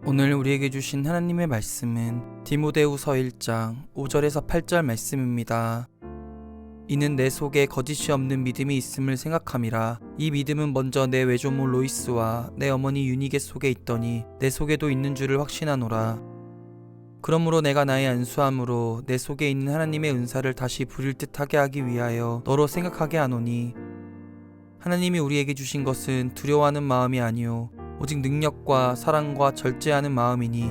오늘 우리에게 주신 하나님의 말씀은 디모데후서 1장 5절에서 8절 말씀입니다. 이는 내 속에 거짓이 없는 믿음이 있음을 생각함이라. 이 믿음은 먼저 내 외조모 로이스와 내 어머니 유니게 속에 있더니 내 속에도 있는 줄을 확신하노라. 그러므로 내가 나의 안수함으로 내 속에 있는 하나님의 은사를 다시 부릴 듯하게 하기 위하여 너로 생각하게 하노니, 하나님이 우리에게 주신 것은 두려워하는 마음이 아니요 오직 능력과 사랑과 절제하는 마음이니,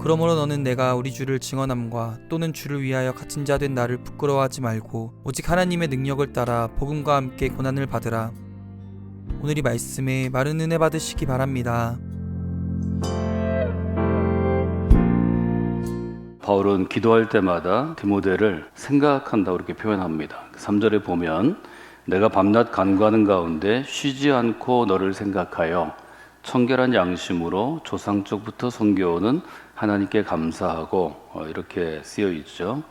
그러므로 너는 내가 우리 주를 증언함과 또는 주를 위하여 갇힌 자 된 나를 부끄러워하지 말고 오직 하나님의 능력을 따라 복음과 함께 고난을 받으라. 오늘 이 말씀에 마른 은혜 받으시기 바랍니다. 바울은 기도할 때마다 디모데를 생각한다고 이렇게 표현합니다. 3절에 보면 내가 밤낮 간구하는 가운데 쉬지 않고 너를 생각하여 청결한 양심으로 조상 쪽부터 섬겨오는 하나님께 감사하고 이렇게 쓰여 있죠.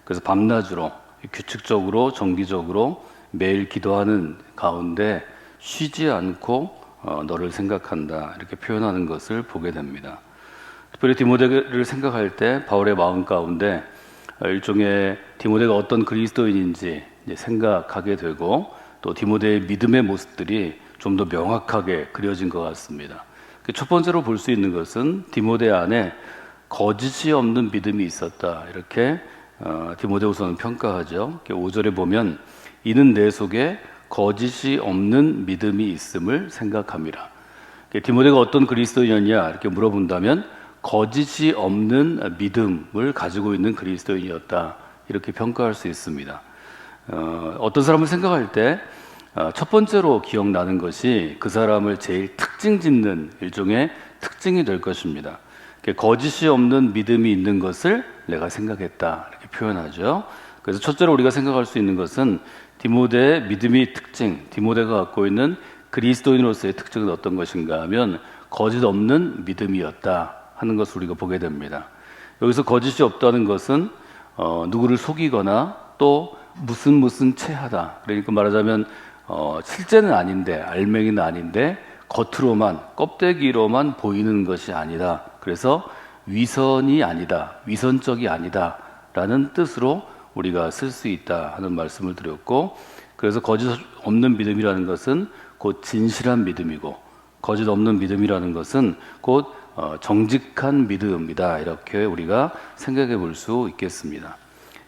그래서 밤낮으로 규칙적으로 정기적으로 매일 기도하는 가운데 쉬지 않고 너를 생각한다 이렇게 표현하는 것을 보게 됩니다. 특별히 디모데를 생각할 때 바울의 마음 가운데 일종의 디모데가 어떤 그리스도인인지 생각하게 되고, 또 디모데의 믿음의 모습들이 좀 더 명확하게 그려진 것 같습니다. 첫 번째로 볼 수 있는 것은 디모데 안에 거짓이 없는 믿음이 있었다 이렇게 디모데후서는 평가하죠. 5절에 보면 이는 내 속에 거짓이 없는 믿음이 있음을 생각함이라. 디모데가 어떤 그리스도인이었냐 이렇게 물어본다면 거짓이 없는 믿음을 가지고 있는 그리스도인이었다 이렇게 평가할 수 있습니다. 어떤 사람을 생각할 때 첫 번째로 기억나는 것이 그 사람을 제일 특징 짓는 일종의 특징이 될 것입니다. 거짓이 없는 믿음이 있는 것을 내가 생각했다 이렇게 표현하죠. 그래서 첫째로 우리가 생각할 수 있는 것은 디모데의 믿음의 특징, 디모데가 갖고 있는 그리스도인으로서의 특징은 어떤 것인가 하면 거짓 없는 믿음이었다 하는 것을 우리가 보게 됩니다. 여기서 거짓이 없다는 것은 누구를 속이거나 또 무슨 체하다, 그러니까 말하자면 실제는 아닌데, 알맹이는 아닌데 겉으로만, 껍데기로만 보이는 것이 아니다. 그래서 위선이 아니다, 위선적이 아니다 라는 뜻으로 우리가 쓸 수 있다 하는 말씀을 드렸고, 그래서 거짓 없는 믿음이라는 것은 곧 진실한 믿음이고, 거짓 없는 믿음이라는 것은 곧 정직한 믿음이다 이렇게 우리가 생각해 볼 수 있겠습니다.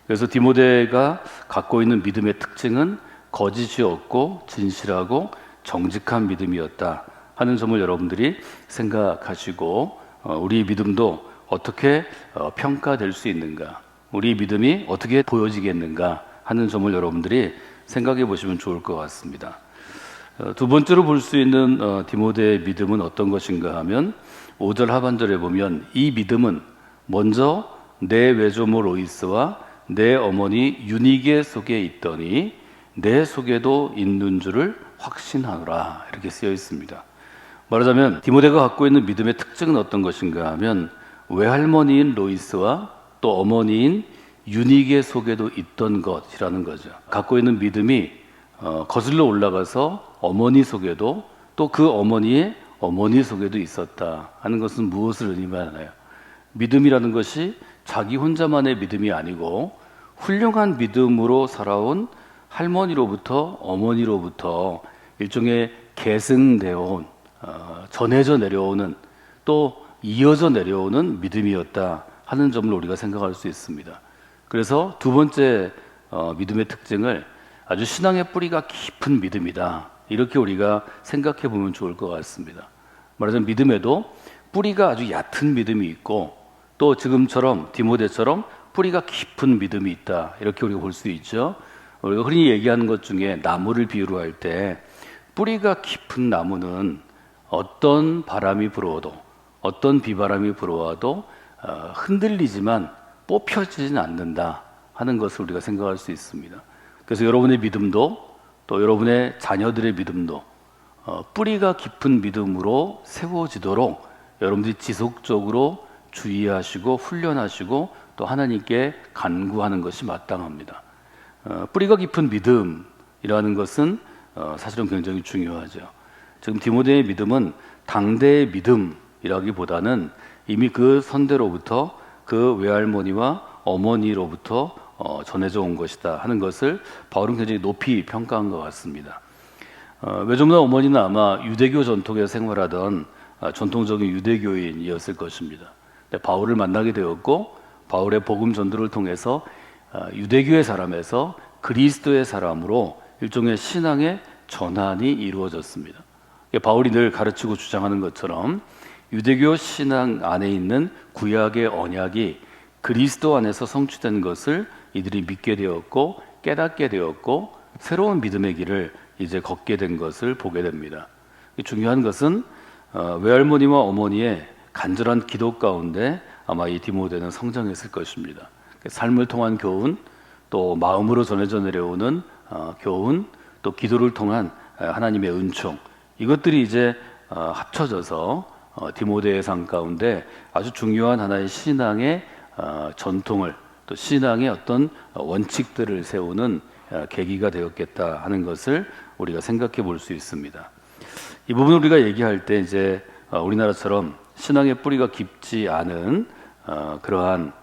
그래서 디모데가 갖고 있는 믿음의 특징은 거짓이 없고 진실하고 정직한 믿음이었다 하는 점을 여러분들이 생각하시고, 우리 믿음도 어떻게 평가될 수 있는가, 우리 믿음이 어떻게 보여지겠는가 하는 점을 여러분들이 생각해 보시면 좋을 것 같습니다. 두 번째로 볼 수 있는 디모데의 믿음은 어떤 것인가 하면 5절 하반절에 보면 이 믿음은 먼저 내 외조모 로이스와 내 어머니 유니게 속에 있더니 내 속에도 있는 줄을 확신하노라 이렇게 쓰여 있습니다. 말하자면 디모데가 갖고 있는 믿음의 특징은 어떤 것인가 하면 외할머니인 로이스와 또 어머니인 유니게 속에도 있던 것이라는 거죠. 갖고 있는 믿음이 거슬러 올라가서 어머니 속에도 또 그 어머니의 어머니 속에도 있었다 하는 것은 무엇을 의미하나요? 믿음이라는 것이 자기 혼자만의 믿음이 아니고 훌륭한 믿음으로 살아온 할머니로부터 어머니로부터 일종의 계승되어 온, 전해져 내려오는, 또 이어져 내려오는 믿음이었다 하는 점을 우리가 생각할 수 있습니다. 그래서 두 번째 믿음의 특징을 아주 신앙의 뿌리가 깊은 믿음이다 이렇게 우리가 생각해 보면 좋을 것 같습니다. 말하자면 믿음에도 뿌리가 아주 얕은 믿음이 있고, 또 지금처럼 디모데처럼 뿌리가 깊은 믿음이 있다 이렇게 우리가 볼 수 있죠. 우리가 흔히 얘기하는 것 중에 나무를 비유로 할 때 뿌리가 깊은 나무는 어떤 바람이 불어와도, 어떤 비바람이 불어와도 흔들리지만 뽑혀지진 않는다 하는 것을 우리가 생각할 수 있습니다. 그래서 여러분의 믿음도, 또 여러분의 자녀들의 믿음도 뿌리가 깊은 믿음으로 세워지도록 여러분들이 지속적으로 주의하시고 훈련하시고 또 하나님께 간구하는 것이 마땅합니다. 뿌리가 깊은 믿음이라는 것은 사실은 굉장히 중요하죠. 지금 디모데의 믿음은 당대의 믿음 이라기보다는 이미 그 선대로부터 그 외할머니와 어머니로부터 전해져 온 것이다 하는 것을 바울은 굉장히 높이 평가한 것 같습니다. 외조부나 어머니는 아마 유대교 전통에 생활하던 전통적인 유대교인이었을 것입니다. 바울을 만나게 되었고 바울의 복음 전도를 통해서 유대교의 사람에서 그리스도의 사람으로 일종의 신앙의 전환이 이루어졌습니다. 바울이 늘 가르치고 주장하는 것처럼 유대교 신앙 안에 있는 구약의 언약이 그리스도 안에서 성취된 것을 이들이 믿게 되었고 깨닫게 되었고 새로운 믿음의 길을 이제 걷게 된 것을 보게 됩니다. 중요한 것은 외할머니와 어머니의 간절한 기도 가운데 아마 이 디모데는 성장했을 것입니다. 삶을 통한 교훈, 또 마음으로 전해져 내려오는 교훈, 또 기도를 통한 하나님의 은총, 이것들이 이제 합쳐져서 디모데의 삶 가운데 아주 중요한 하나의 신앙의 전통을, 또 신앙의 어떤 원칙들을 세우는 계기가 되었겠다 하는 것을 우리가 생각해 볼 수 있습니다. 이 부분을 우리가 얘기할 때 이제 우리나라처럼 신앙의 뿌리가 깊지 않은 그러한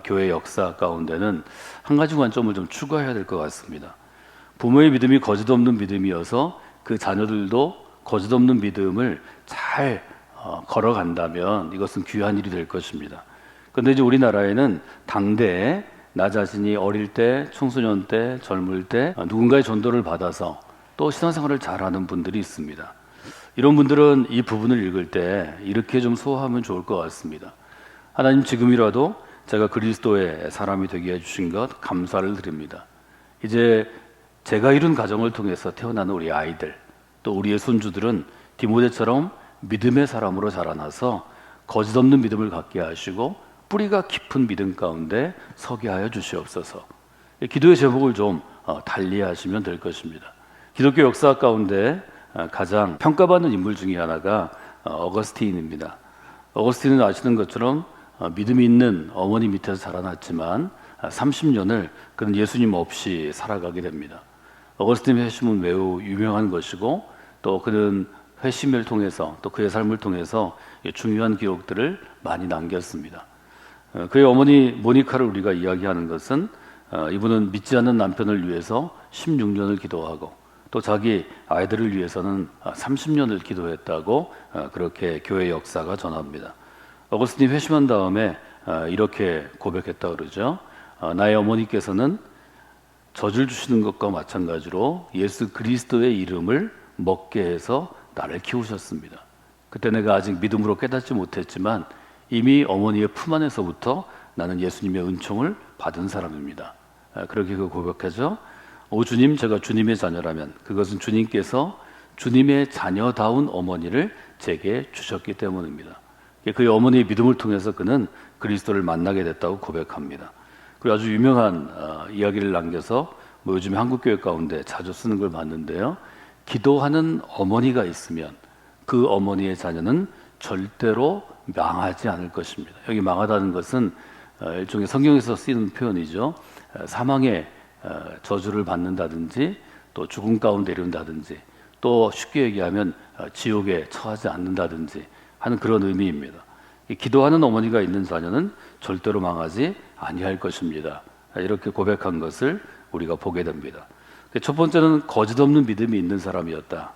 교회 역사 가운데는 한 가지 관점을 좀 추가해야 될 것 같습니다. 부모의 믿음이 거짓 없는 믿음이어서 그 자녀들도 거짓 없는 믿음을 잘 걸어간다면 이것은 귀한 일이 될 것입니다. 그런데 이제 우리나라에는 당대에 나 자신이 어릴 때, 청소년 때, 젊을 때 누군가의 전도를 받아서 또 신앙생활을 잘하는 분들이 있습니다. 이런 분들은 이 부분을 읽을 때 이렇게 좀 소화하면 좋을 것 같습니다. 하나님, 지금이라도 제가 그리스도의 사람이 되게 해주신 것 감사를 드립니다. 이제 제가 이룬 가정을 통해서 태어나는 우리 아이들, 또 우리의 손주들은 디모데처럼 믿음의 사람으로 자라나서 거짓 없는 믿음을 갖게 하시고 뿌리가 깊은 믿음 가운데 서게 하여 주시옵소서. 기도의 제목을 좀 달리하시면 될 것입니다. 기독교 역사 가운데 가장 평가받는 인물 중에 하나가 어거스틴입니다. 어거스틴은 아시는 것처럼 믿음이 있는 어머니 밑에서 자라났지만 30년을 그는 예수님 없이 살아가게 됩니다. 어거스틴의 회심은 매우 유명한 것이고 또 그는 회심을 통해서 또 그의 삶을 통해서 중요한 기록들을 많이 남겼습니다. 그의 어머니 모니카를 우리가 이야기하는 것은 이분은 믿지 않는 남편을 위해서 16년을 기도하고 또 자기 아이들을 위해서는 30년을 기도했다고 그렇게 교회 역사가 전합니다. 어거스틴이 회심한 다음에 이렇게 고백했다고 그러죠. 나의 어머니께서는 젖을 주시는 것과 마찬가지로 예수 그리스도의 이름을 먹게 해서 나를 키우셨습니다. 그때 내가 아직 믿음으로 깨닫지 못했지만 이미 어머니의 품 안에서부터 나는 예수님의 은총을 받은 사람입니다. 그렇게 그 고백하죠. 오 주님, 제가 주님의 자녀라면 그것은 주님께서 주님의 자녀다운 어머니를 제게 주셨기 때문입니다. 그의 어머니의 믿음을 통해서 그는 그리스도를 만나게 됐다고 고백합니다. 그리고 아주 유명한 이야기를 남겨서 요즘에 한국교회 가운데 자주 쓰는 걸 봤는데요. 기도하는 어머니가 있으면 그 어머니의 자녀는 절대로 망하지 않을 것입니다. 여기 망하다는 것은 일종의 성경에서 쓰이는 표현이죠. 사망의 저주를 받는다든지 또 죽음 가운데 이른다든지 또 쉽게 얘기하면 지옥에 처하지 않는다든지 하는 그런 의미입니다. 기도하는 어머니가 있는 자녀는 절대로 망하지 아니할 것입니다. 이렇게 고백한 것을 우리가 보게 됩니다. 첫 번째는 거짓 없는 믿음이 있는 사람이었다.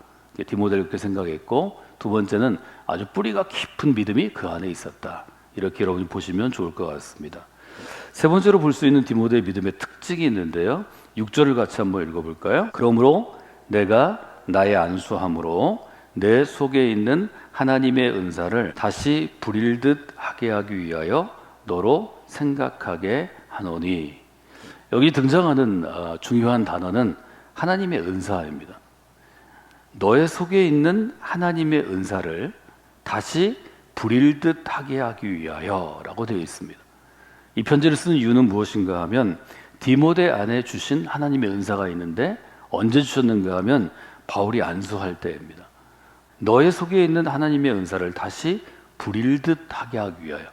디모데를 그렇게 생각했고, 두 번째는 아주 뿌리가 깊은 믿음이 그 안에 있었다. 이렇게 여러분이 보시면 좋을 것 같습니다. 세 번째로 볼 수 있는 디모데의 믿음의 특징이 있는데요. 6절을 같이 한번 읽어볼까요? 그러므로 내가 나의 안수함으로 내 속에 있는 하나님의 은사를 다시 부릴 듯 하게 하기 위하여 너로 생각하게 하노니. 여기 등장하는 중요한 단어는 하나님의 은사입니다. 너의 속에 있는 하나님의 은사를 다시 부릴 듯 하게 하기 위하여 라고 되어 있습니다. 이 편지를 쓰는 이유는 무엇인가 하면 디모데 안에 주신 하나님의 은사가 있는데 언제 주셨는가 하면 바울이 안수할 때입니다. 너의 속에 있는 하나님의 은사를 다시 부릴 듯 하게 하기 위하여.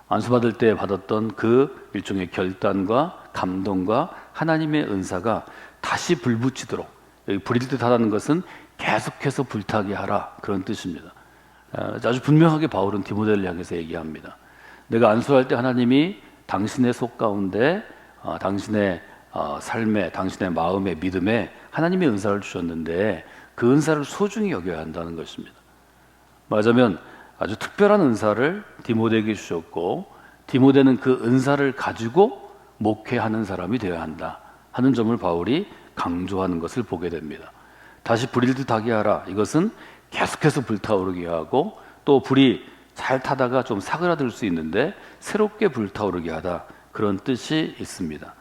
안수받을 때 받았던 그 일종의 결단과 감동과 하나님의 은사가 다시 불붙이도록, 여기 부릴 듯 하다는 것은 계속해서 불타게 하라, 그런 뜻입니다. 아주 분명하게 바울은 디모데를 향해서 얘기합니다. 내가 안수할 때 하나님이 당신의 속 가운데 당신의 삶에, 당신의 마음에, 믿음에 하나님의 은사를 주셨는데 그 은사를 소중히 여겨야 한다는 것입니다. 말하자면 아주 특별한 은사를 디모데에게 주셨고 디모데는 그 은사를 가지고 목회하는 사람이 되어야 한다 하는 점을 바울이 강조하는 것을 보게 됩니다. 다시 불일 듯 하게 하라. 이것은 계속해서 불타오르게 하고 또 불이 잘 타다가 좀 사그라들 수 있는데 새롭게 불타오르게 하다, 그런 뜻이 있습니다.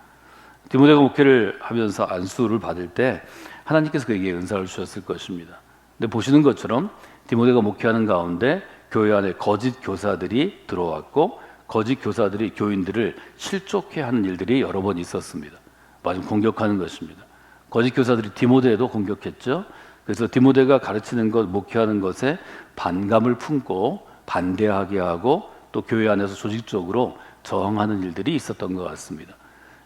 디모데가 목회를 하면서 안수를 받을 때 하나님께서 그에게 은사를 주셨을 것입니다. 근데 보시는 것처럼 디모데가 목회하는 가운데 교회 안에 거짓 교사들이 들어왔고 거짓 교사들이 교인들을 실족해 하는 일들이 여러 번 있었습니다. 마침 공격하는 것입니다. 거짓 교사들이 디모데에도 공격했죠. 그래서 디모데가 가르치는 것, 목회하는 것에 반감을 품고 반대하게 하고 또 교회 안에서 조직적으로 저항하는 일들이 있었던 것 같습니다.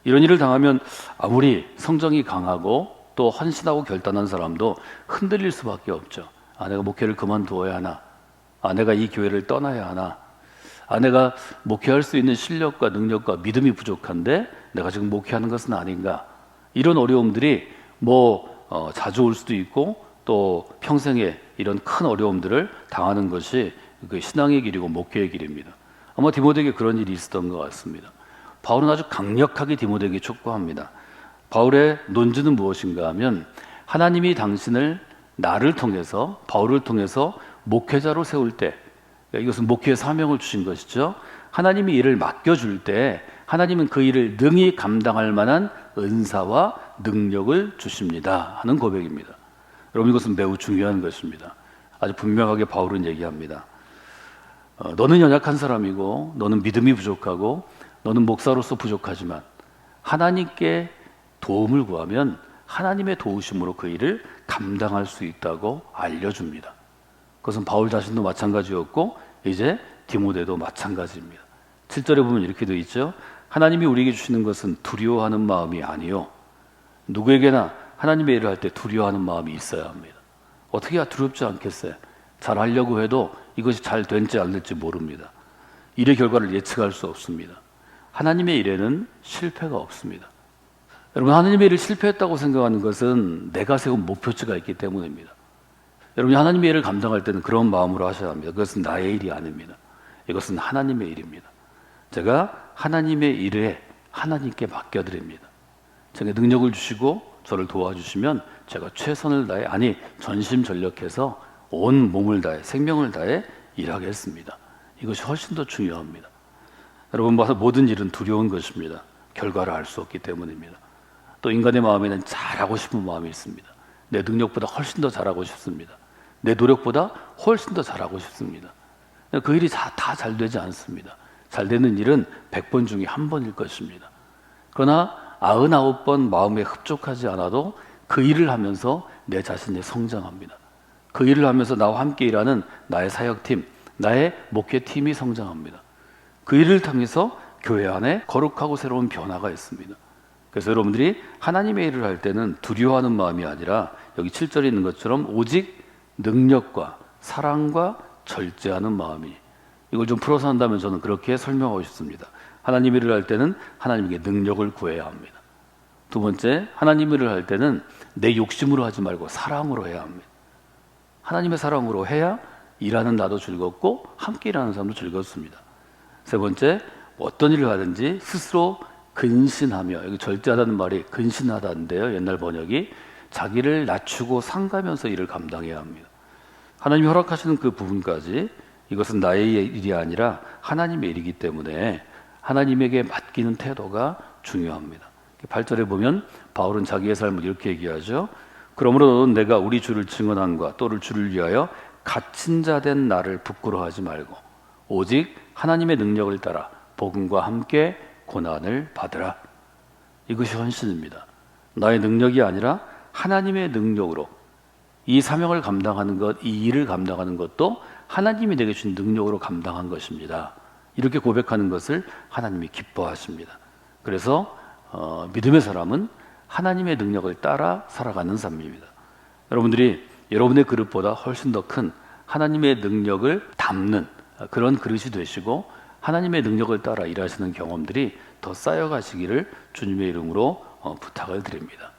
이런 일을 당하면 아무리 성정이 강하고 또 헌신하고 결단한 사람도 흔들릴 수밖에 없죠. 내가 목회를 그만두어야 하나? 내가 이 교회를 떠나야 하나? 내가 목회할 수 있는 실력과 능력과 믿음이 부족한데 내가 지금 목회하는 것은 아닌가? 이런 어려움들이 자주 올 수도 있고 또 평생에 이런 큰 어려움들을 당하는 것이 그 신앙의 길이고 목회의 길입니다. 아마 디모데에게 그런 일이 있었던 것 같습니다. 바울은 아주 강력하게 디모데에게 촉구합니다. 바울의 논지는 무엇인가 하면 하나님이 당신을 나를 통해서 바울을 통해서 목회자로 세울 때, 이것은 목회의 사명을 주신 것이죠. 하나님이 일을 맡겨줄 때 하나님은 그 일을 능히 감당할 만한 은사와 능력을 주십니다 하는 고백입니다. 여러분, 이것은 매우 중요한 것입니다. 아주 분명하게 바울은 얘기합니다. 너는 연약한 사람이고 너는 믿음이 부족하고 너는 목사로서 부족하지만 하나님께 도움을 구하면 하나님의 도우심으로 그 일을 감당할 수 있다고 알려줍니다. 그것은 바울 자신도 마찬가지였고 이제 디모데도 마찬가지입니다. 7절에 보면 이렇게 되어 있죠. 하나님이 우리에게 주시는 것은 두려워하는 마음이 아니요, 누구에게나 하나님의 일을 할 때 두려워하는 마음이 있어야 합니다. 어떻게 해야 두렵지 않겠어요? 잘 하려고 해도 이것이 잘 될지 안 될지 모릅니다. 일의 결과를 예측할 수 없습니다. 하나님의 일에는 실패가 없습니다. 여러분, 하나님의 일을 실패했다고 생각하는 것은 내가 세운 목표치가 있기 때문입니다. 여러분이 하나님의 일을 감당할 때는 그런 마음으로 하셔야 합니다. 그것은 나의 일이 아닙니다. 이것은 하나님의 일입니다. 제가 하나님의 일에 하나님께 맡겨드립니다. 제게 능력을 주시고 저를 도와주시면 제가 최선을 다해, 전심전력해서 온 몸을 다해, 생명을 다해 일하겠습니다. 이것이 훨씬 더 중요합니다. 여러분, 모든 일은 두려운 것입니다. 결과를 알 수 없기 때문입니다. 또 인간의 마음에는 잘하고 싶은 마음이 있습니다. 내 능력보다 훨씬 더 잘하고 싶습니다. 내 노력보다 훨씬 더 잘하고 싶습니다. 그 일이 다 잘 되지 않습니다. 잘 되는 일은 100번 중에 1번일 것입니다. 그러나 99번 마음에 흡족하지 않아도 그 일을 하면서 내 자신이 성장합니다. 그 일을 하면서 나와 함께 일하는 나의 사역팀, 나의 목회팀이 성장합니다. 그 일을 통해서 교회 안에 거룩하고 새로운 변화가 있습니다. 그래서 여러분들이 하나님의 일을 할 때는 두려워하는 마음이 아니라 여기 7절에 있는 것처럼 오직 능력과 사랑과 절제하는 마음이, 이걸 좀 풀어서 한다면 저는 그렇게 설명하고 싶습니다. 하나님 일을 할 때는 하나님에게 능력을 구해야 합니다. 두 번째, 하나님 일을 할 때는 내 욕심으로 하지 말고 사랑으로 해야 합니다. 하나님의 사랑으로 해야 일하는 나도 즐겁고 함께 일하는 사람도 즐겁습니다. 세 번째, 어떤 일을 하든지 스스로 근신하며, 여기 절제하다는 말이 근신하다인데요, 옛날 번역이 자기를 낮추고 상가면서 일을 감당해야 합니다. 하나님이 허락하시는 그 부분까지, 이것은 나의 일이 아니라 하나님의 일이기 때문에 하나님에게 맡기는 태도가 중요합니다. 8절에 보면 바울은 자기의 삶을 이렇게 얘기하죠. 그러므로 너는 내가 우리 주를 증언함과 또를 주를 위하여 갇힌 자 된 나를 부끄러워하지 말고 오직 하나님의 능력을 따라 복음과 함께 고난을 받으라. 이것이 헌신입니다. 나의 능력이 아니라 하나님의 능력으로 이 사명을 감당하는 것, 이 일을 감당하는 것도 하나님이 내게 주신 능력으로 감당한 것입니다. 이렇게 고백하는 것을 하나님이 기뻐하십니다. 그래서 믿음의 사람은 하나님의 능력을 따라 살아가는 삶입니다. 여러분들이 여러분의 그릇보다 훨씬 더 큰 하나님의 능력을 담는 그런 그릇이 되시고 하나님의 능력을 따라 일하시는 경험들이 더 쌓여가시기를 주님의 이름으로 부탁을 드립니다.